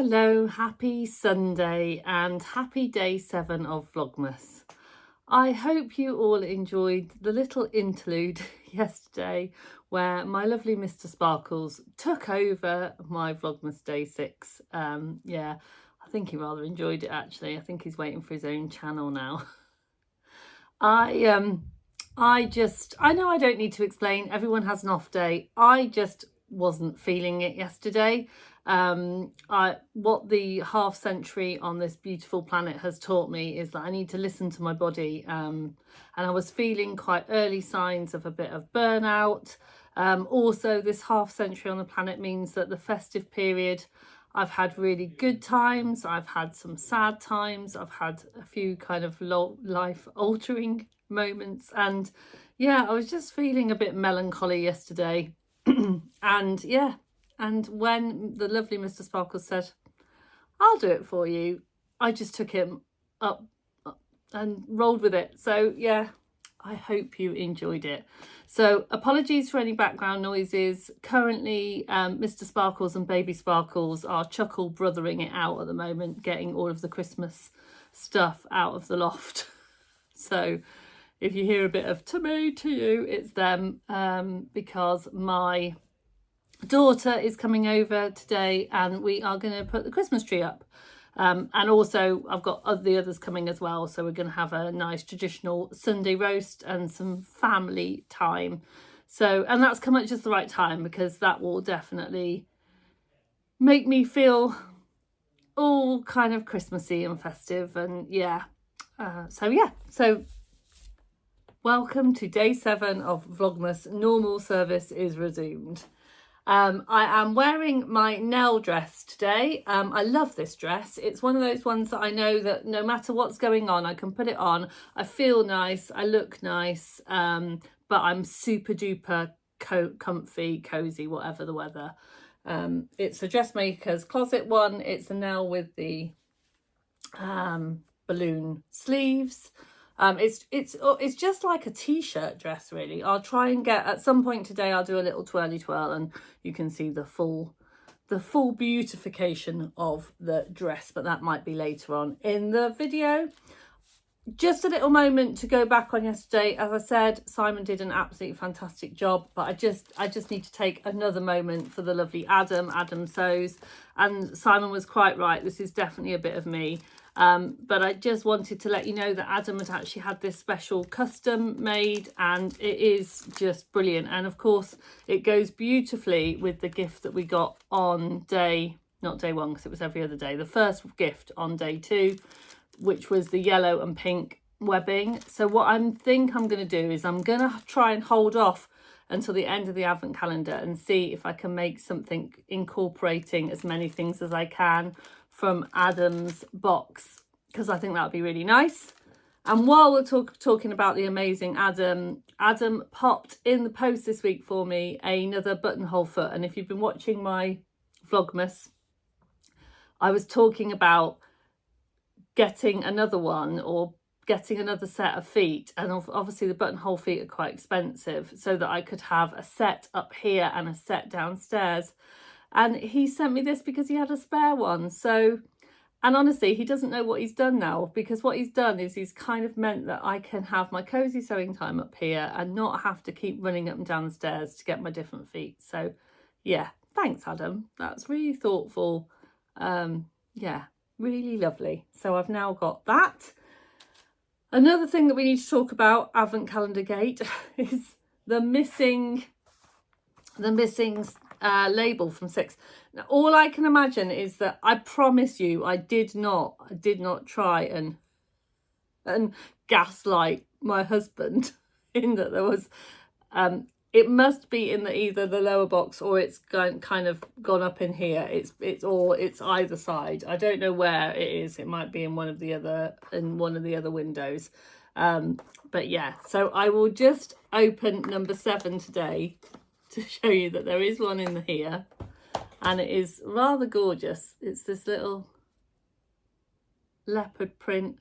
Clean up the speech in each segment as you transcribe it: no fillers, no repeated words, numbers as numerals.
Hello, happy Sunday and happy day 7 of Vlogmas. I hope you all enjoyed the little interlude yesterday where my lovely Mr. Sparkles took over my Vlogmas day 6. Yeah, I think he rather enjoyed it actually. I think he's waiting for his own channel now. I know I don't need to explain, everyone has an off day. I just wasn't feeling it yesterday. What the half century on this beautiful planet has taught me is that I need to listen to my body, and I was feeling quite early signs of a bit of burnout. Also, this half century on the planet means that the festive period, I've had really good times, I've had some sad times, I've had a few kind of life altering moments, and yeah, I was just feeling a bit melancholy yesterday. And when the lovely Mr. Sparkles said, I'll do it for you, I just took him up and rolled with it. So yeah, I hope you enjoyed it. So apologies for any background noises. Currently, Mr. Sparkles and Baby Sparkles are chuckle brothering it out at the moment, getting all of the Christmas stuff out of the loft. So if you hear a bit of to me, to you, it's them, because my daughter is coming over today and we are going to put the Christmas tree up. And also I've got the others coming as well, so we're going to have a nice traditional Sunday roast and some family time. So, and that's come at just the right time, because that will definitely make me feel all kind of Christmassy and festive. And so welcome to day 7 of Vlogmas. Normal service is resumed. I am wearing my Nell dress today. I love this dress. It's one of those ones that I know that no matter what's going on, I can put it on. I feel nice, I look nice, but I'm super duper comfy, cozy, whatever the weather. It's a dressmaker's closet one. It's a Nell with the balloon sleeves. It's just like a t-shirt dress really. I'll try and get, at some point today, I'll do a little twirly twirl and you can see the full beautification of the dress, but that might be later on in the video. Just a little moment to go back on yesterday. As I said, Simon did an absolutely fantastic job, but I just need to take another moment for the lovely Adam Sews. And Simon was quite right, this is definitely a bit of me. But I just wanted to let you know that Adam had actually had this special custom made and it is just brilliant. And of course it goes beautifully with the gift that we got on not day 1 because it was every other day, the first gift on day 2, which was the yellow and pink webbing. So what I think I'm going to do is I'm going to try and hold off until the end of the advent calendar and see if I can make something incorporating as many things as I can from Adam's box, because I think that would be really nice. And while we're talking about the amazing Adam popped in the post this week for me another buttonhole foot. And if you've been watching my Vlogmas, I was talking about getting another one or getting another set of feet, and obviously the buttonhole feet are quite expensive, so that I could have a set up here and a set downstairs. And he sent me this because he had a spare one. So, and honestly, he doesn't know what he's done now, because what he's done is he's kind of meant that I can have my cozy sewing time up here and not have to keep running up and down the stairs to get my different feet. So yeah, thanks Adam, that's really thoughtful. Yeah, really lovely. So I've now got that. Another thing that we need to talk about, Advent Calendar Gate, is the missing label from 6. Now, all I can imagine is that, I promise you, I did not try and gaslight my husband in that there was, it must be in either the lower box or it's kind of gone up in here. It's either side. I don't know where it is. It might be in one of the other windows. But yeah, so I will just open number 7 today to show you that there is one in here, and it is rather gorgeous. It's this little leopard print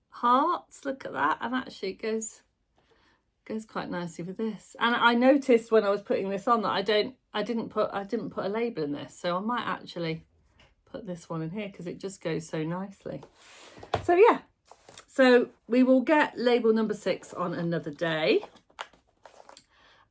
hearts. Look at that, and actually it goes quite nicely with this. And I noticed when I was putting this on that I didn't put a label in this, so I might actually put this one in here because it just goes so nicely. So yeah, so we will get label number 6 on another day.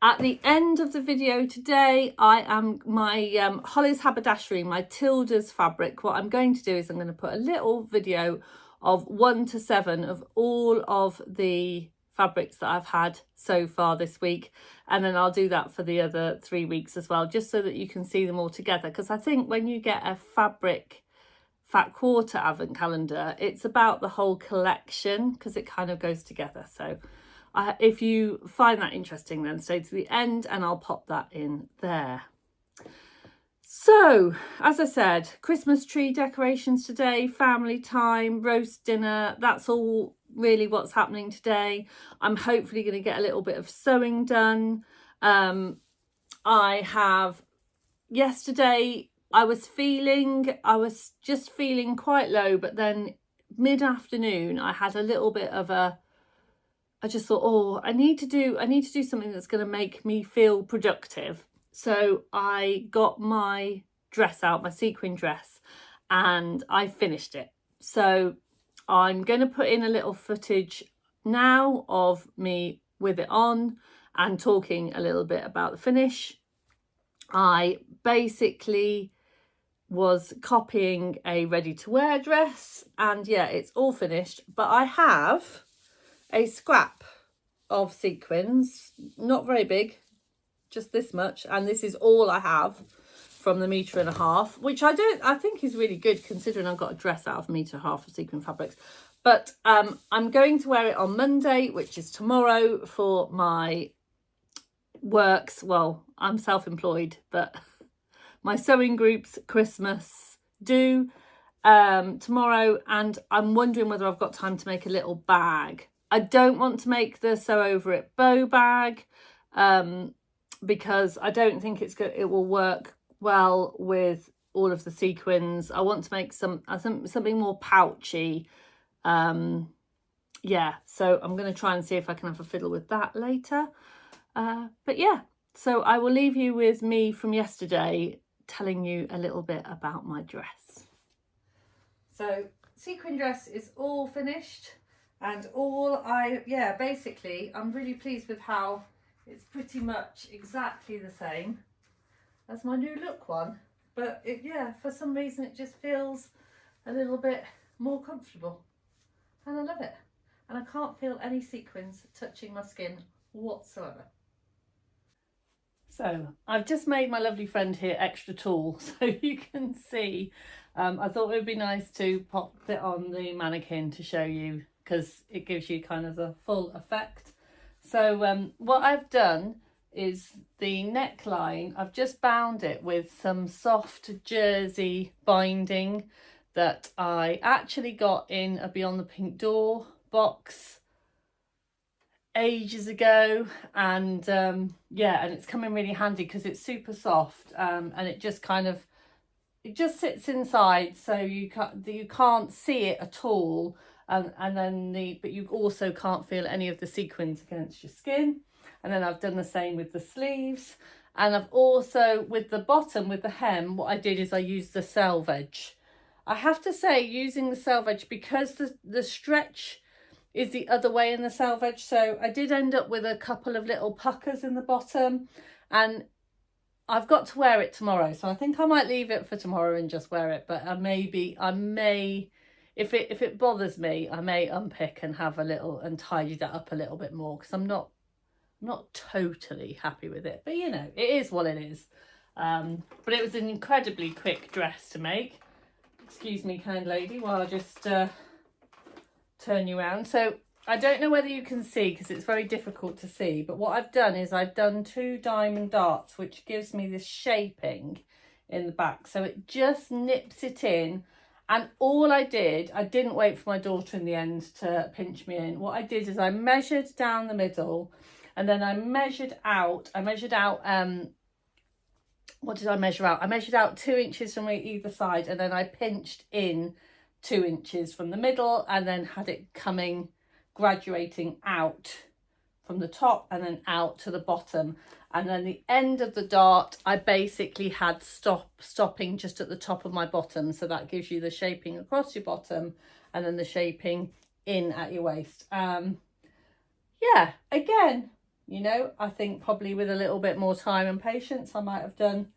At the end of the video today, I am my Holly's haberdashery, my Tilda's fabric. What I'm going to do is I'm going to put a little video of 1 to 7 of all of the fabrics that I've had so far this week, and then I'll do that for the other 3 weeks as well, just so that you can see them all together. Because I think when you get a fabric fat quarter advent calendar, it's about the whole collection because it kind of goes together. So if you find that interesting, then stay to the end and I'll pop that in there. So, as I said, Christmas tree decorations today, family time, roast dinner, that's all really what's happening today. I'm hopefully going to get a little bit of sewing done. Yesterday I was just feeling quite low, but then mid-afternoon I had a little bit of I just thought, oh, I need to do something that's going to make me feel productive. So I got my dress out, my sequin dress, and I finished it. So I'm going to put in a little footage now of me with it on and talking a little bit about the finish. I basically was copying a ready-to-wear dress, and yeah, it's all finished, but I have a scrap of sequins, not very big, just this much, and this is all I have from the 1.5 meters, which I think is really good considering I've got a dress out of 1.5 meters of sequin fabrics. But I'm going to wear it on Monday, which is tomorrow, for my works. Well, I'm self-employed, but my sewing group's Christmas do tomorrow, and I'm wondering whether I've got time to make a little bag. I don't want to make the sew over it bow bag because I don't think it will work well with all of the sequins. I want to make something more pouchy. Yeah, so I'm going to try and see if I can have a fiddle with that later. But yeah, so I will leave you with me from yesterday telling you a little bit about my dress. So sequin dress is all finished. And basically, I'm really pleased with how it's pretty much exactly the same as my new look one. But for some reason, it just feels a little bit more comfortable. And I love it. And I can't feel any sequins touching my skin whatsoever. So I've just made my lovely friend here extra tall so you can see. I thought it would be nice to pop it on the mannequin to show you, because it gives you kind of the full effect. So what I've done is the neckline, I've just bound it with some soft jersey binding that I actually got in a Beyond the Pink Door box ages ago, and and it's come in really handy because it's super soft, and it just sits inside, so you can't see it at all. But you also can't feel any of the sequins against your skin. And then I've done the same with the sleeves. And I've also, with the bottom, with the hem, what I did is I used the selvage. I have to say, using the selvage, because the stretch is the other way in the selvage, so I did end up with a couple of little puckers in the bottom, and I've got to wear it tomorrow. So I think I might leave it for tomorrow and just wear it. But I may, if it bothers me, I may unpick and have a little and tidy that up a little bit more, because I'm not totally happy with it. But you know, it is what it is. But it was an incredibly quick dress to make. Excuse me, kind lady, while I just turn you around. So I don't know whether you can see because it's very difficult to see, but what I've done is I've done 2 diamond darts, which gives me this shaping in the back. So it just nips it in. And all I didn't wait for my daughter in the end to pinch me in. What I did is I measured down the middle, and then I measured out, what did I measure out? I measured out 2 inches from either side, and then I pinched in 2 inches from the middle, and then had it graduating out from the top and then out to the bottom. And then the end of the dart, I basically had stopping just at the top of my bottom. So that gives you the shaping across your bottom and then the shaping in at your waist. Yeah, again, you know, I think probably with a little bit more time and patience, I might have done,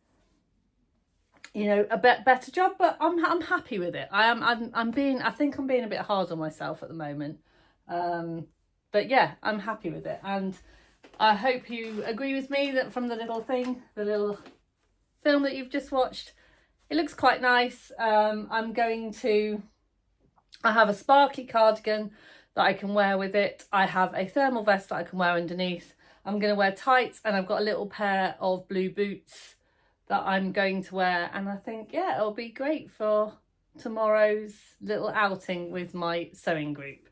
you know, a bit better job, but I'm happy with it. I think I'm being a bit hard on myself at the moment. But yeah, I'm happy with it. And I hope you agree with me that from the little film that you've just watched, it looks quite nice. I have a sparkly cardigan that I can wear with it. I have a thermal vest that I can wear underneath. I'm going to wear tights, and I've got a little pair of blue boots that I'm going to wear. And I think, yeah, it'll be great for tomorrow's little outing with my sewing group.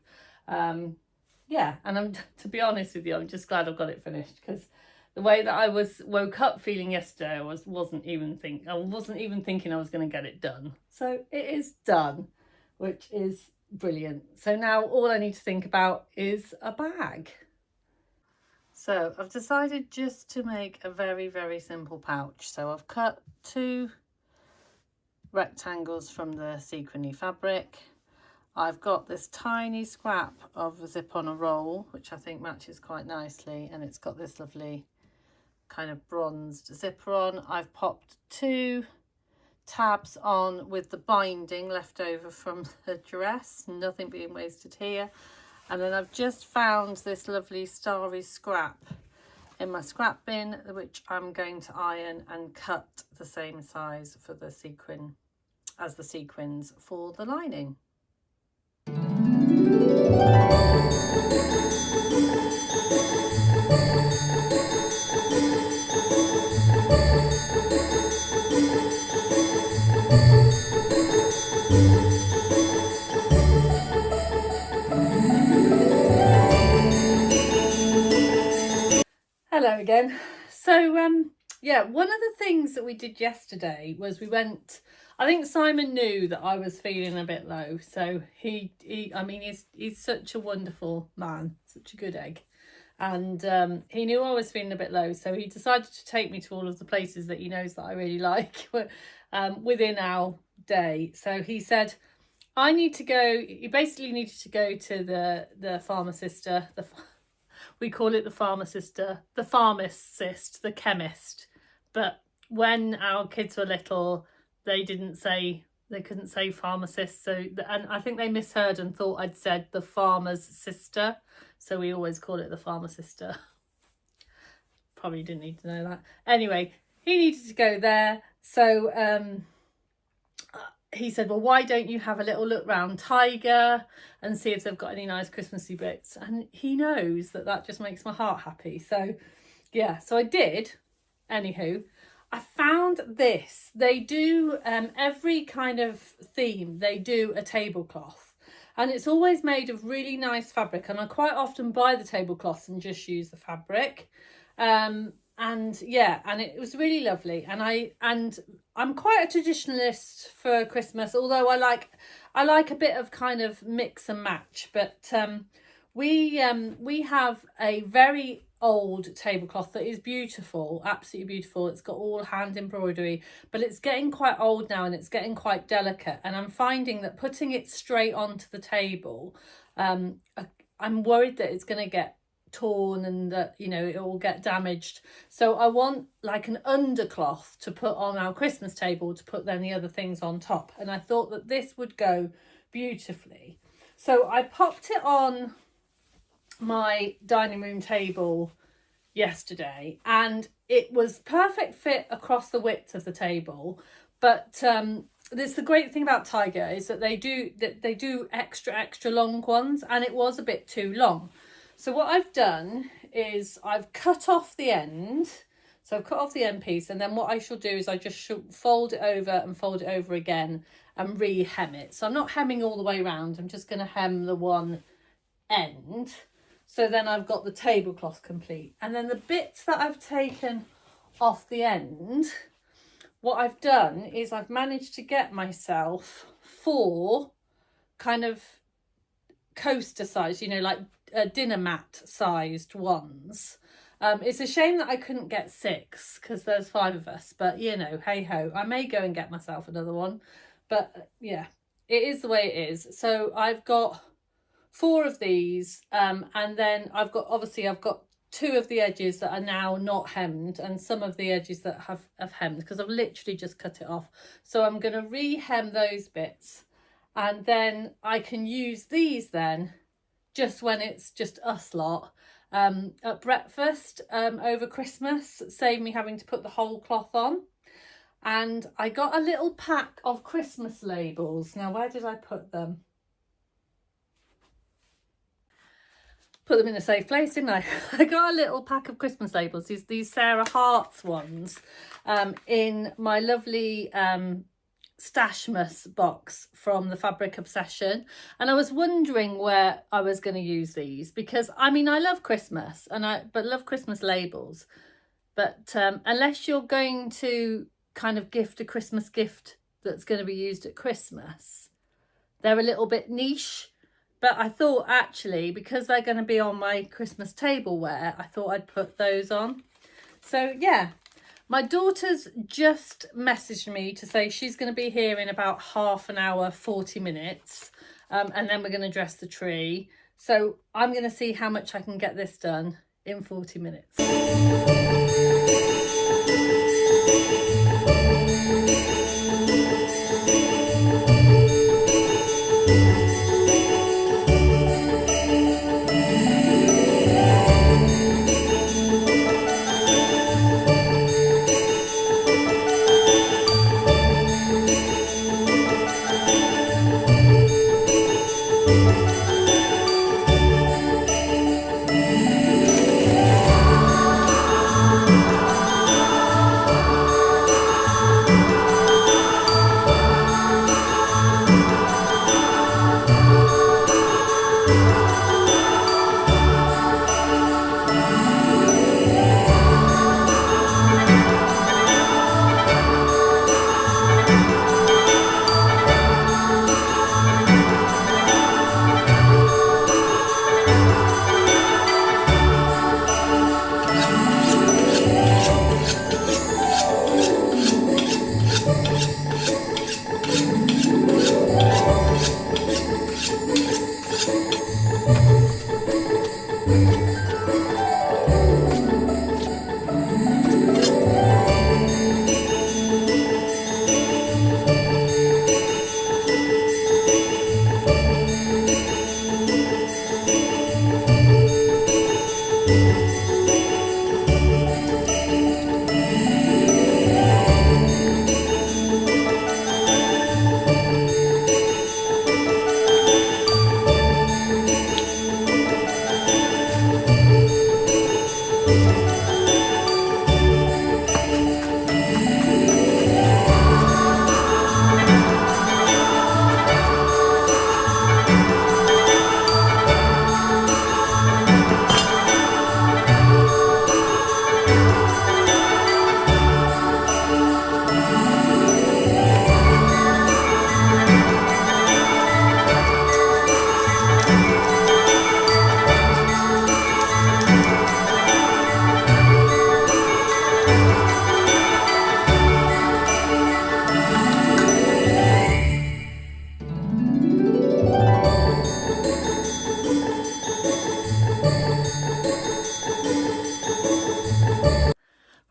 Yeah, and to be honest with you, I'm just glad I've got it finished, because the way that I woke up feeling yesterday, I wasn't even thinking I was going to get it done. So it is done, which is brilliant. So now all I need to think about is a bag. So I've decided just to make a very, very simple pouch. So I've cut 2 rectangles from the sequiny fabric. I've got this tiny scrap of zip on a roll, which I think matches quite nicely, and it's got this lovely kind of bronzed zipper on. I've popped 2 tabs on with the binding left over from the dress, nothing being wasted here. And then I've just found this lovely starry scrap in my scrap bin, which I'm going to iron and cut the same size for the sequin as the sequins for the lining. Hello again. So yeah, one of the things that we did yesterday was I think Simon knew that I was feeling a bit low, so I mean he's such a wonderful man, such a good egg, and he knew I was feeling a bit low, so he decided to take me to all of the places that he knows that I really like within our day. So he said he basically needed to go to the pharmacist, we call it the pharmacist, the chemist. But when our kids were little, they couldn't say pharmacist. So, and I think they misheard and thought I'd said the farmer's sister. So we always call it the pharmacist. Probably didn't need to know that. Anyway, he needed to go there. So he said, well, why don't you have a little look round Tiger and see if they've got any nice Christmassy bits? And he knows that just makes my heart happy. So yeah, so I did. Anywho, I found this. They do every kind of theme, they do a tablecloth. And it's always made of really nice fabric. And I quite often buy the tablecloths and just use the fabric. And yeah, and it was really lovely. And I'm quite a traditionalist for Christmas, although I like a bit of kind of mix and match. But we have a very old tablecloth that is beautiful, absolutely beautiful. It's got all hand embroidery, but it's getting quite old now and it's getting quite delicate. And I'm finding that putting it straight onto the table, I'm worried that it's going to get torn and that, you know, it will get damaged. So I want like an undercloth to put on our Christmas table to put then the other things on top, and I thought that this would go beautifully. So I popped it on my dining room table yesterday, and it was perfect fit across the width of the table. But this the great thing about Tiger is that they do extra long ones, and it was a bit too long. So what I've done is I've cut off the end. So I've cut off the end piece, and then what I shall do is I just shall fold it over and fold it over again and re-hem it. So I'm not hemming all the way around, I'm just going to hem the one end. So then I've got the tablecloth complete. And then the bits that I've taken off the end, what I've done is I've managed to get myself 4 kind of coaster size, you know, like dinner mat sized ones. It's a shame that I couldn't get 6 because there's 5 of us, but you know, hey ho, I may go and get myself another one, but yeah, it is the way it is. So I've got 4 of these, and then I've got 2 of the edges that are now not hemmed, and some of the edges that have hemmed because I've literally just cut it off. So I'm going to re-hem those bits, and then I can use these then just when it's just us lot at breakfast over Christmas, save me having to put the whole cloth on. And I got a little pack of Christmas labels. Now, where did I put them? Put them in a safe place, didn't I? I got a little pack of Christmas labels, these Sarah Hart's ones, in my lovely Stashmas box from the Fabric Obsession, and I was wondering where I was going to use these, because I mean, I love Christmas but love Christmas labels, but unless you're going to kind of gift a Christmas gift that's going to be used at Christmas, they're a little bit niche. But I thought, actually, because they're going to be on my Christmas tableware, I thought I'd put those on. So yeah, my daughter's just messaged me to say she's going to be here in about half an hour, 40 minutes. And then we're going to dress the tree. So I'm going to see how much I can get this done in 40 minutes.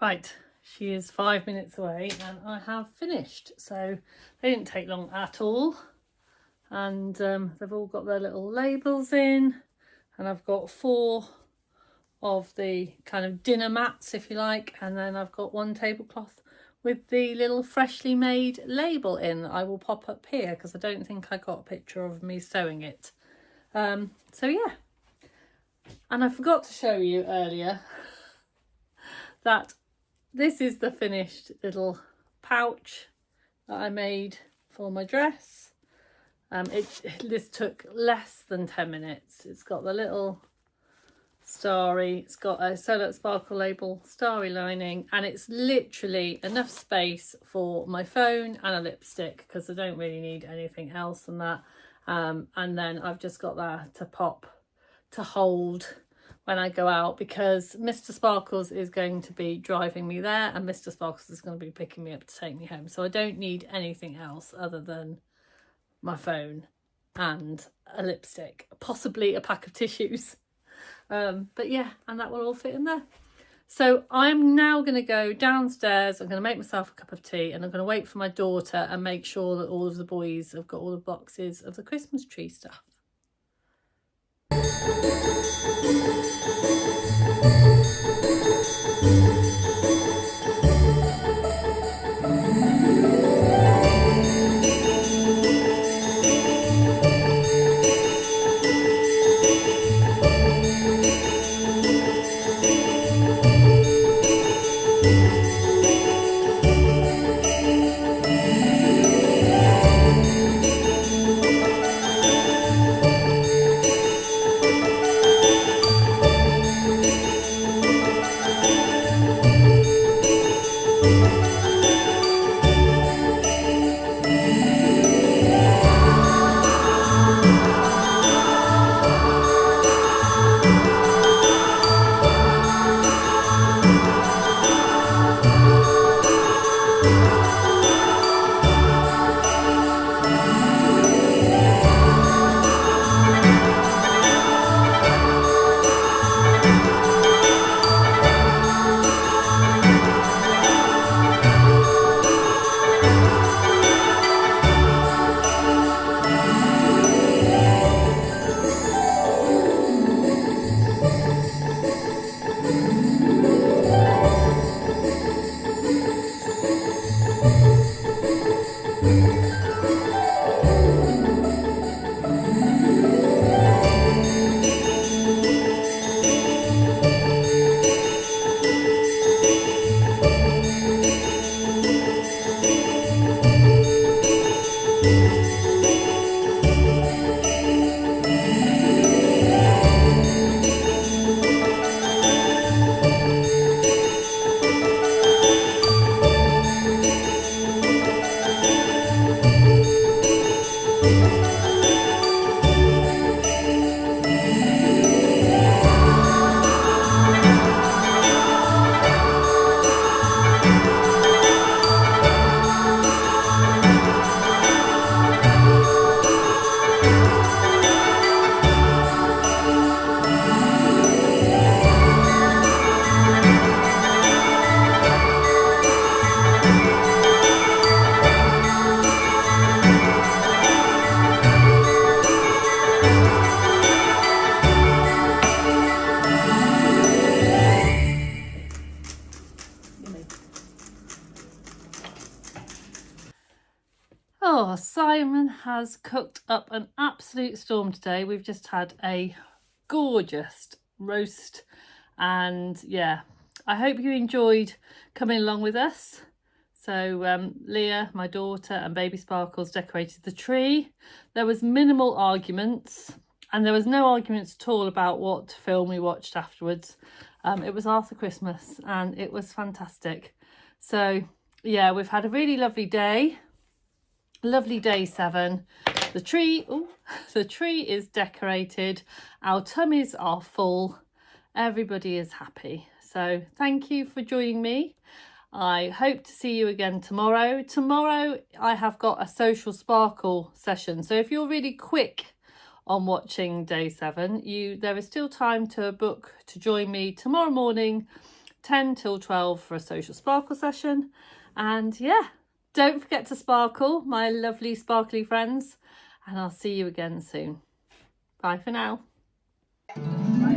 Right, she is 5 minutes away and I have finished. So they didn't take long at all. And they've all got their little labels in. And I've got 4 of the kind of dinner mats, if you like. And then I've got 1 tablecloth with the little freshly made label in that I will pop up here because I don't think I got a picture of me sewing it. So yeah. And I forgot to show you earlier that this is the finished little pouch that I made for my dress. This took less than 10 minutes. It's got the little starry, it's got a Sew That Sparkle label starry lining, and it's literally enough space for my phone and a lipstick because I don't really need anything else than that. And then I've just got that to pop to hold when I go out, because Mr. Sparkles is going to be driving me there and Mr. Sparkles is going to be picking me up to take me home. So I don't need anything else other than my phone and a lipstick, possibly a pack of tissues. But yeah, and that will all fit in there. So I'm now going to go downstairs. I'm going to make myself a cup of tea and I'm going to wait for my daughter and make sure that all of the boys have got all the boxes of the Christmas tree stuff. Oh, Simon has cooked up an absolute storm today. We've just had a gorgeous roast and yeah, I hope you enjoyed coming along with us. So Leah, my daughter, and baby Sparkles decorated the tree. There was minimal arguments and there was no arguments at all about what film we watched afterwards. It was Arthur Christmas and it was fantastic. So yeah, we've had a really lovely day. Lovely day 7. The tree is decorated. Our tummies are full. Everybody is happy. So thank you for joining me. I hope to see you again tomorrow. Tomorrow I have got a social sparkle session. So if you're really quick on watching day 7, there is still time to book to join me tomorrow morning, 10 till 12 for a social sparkle session. And yeah, don't forget to sparkle, my lovely sparkly friends, and I'll see you again soon. Bye for now. Bye.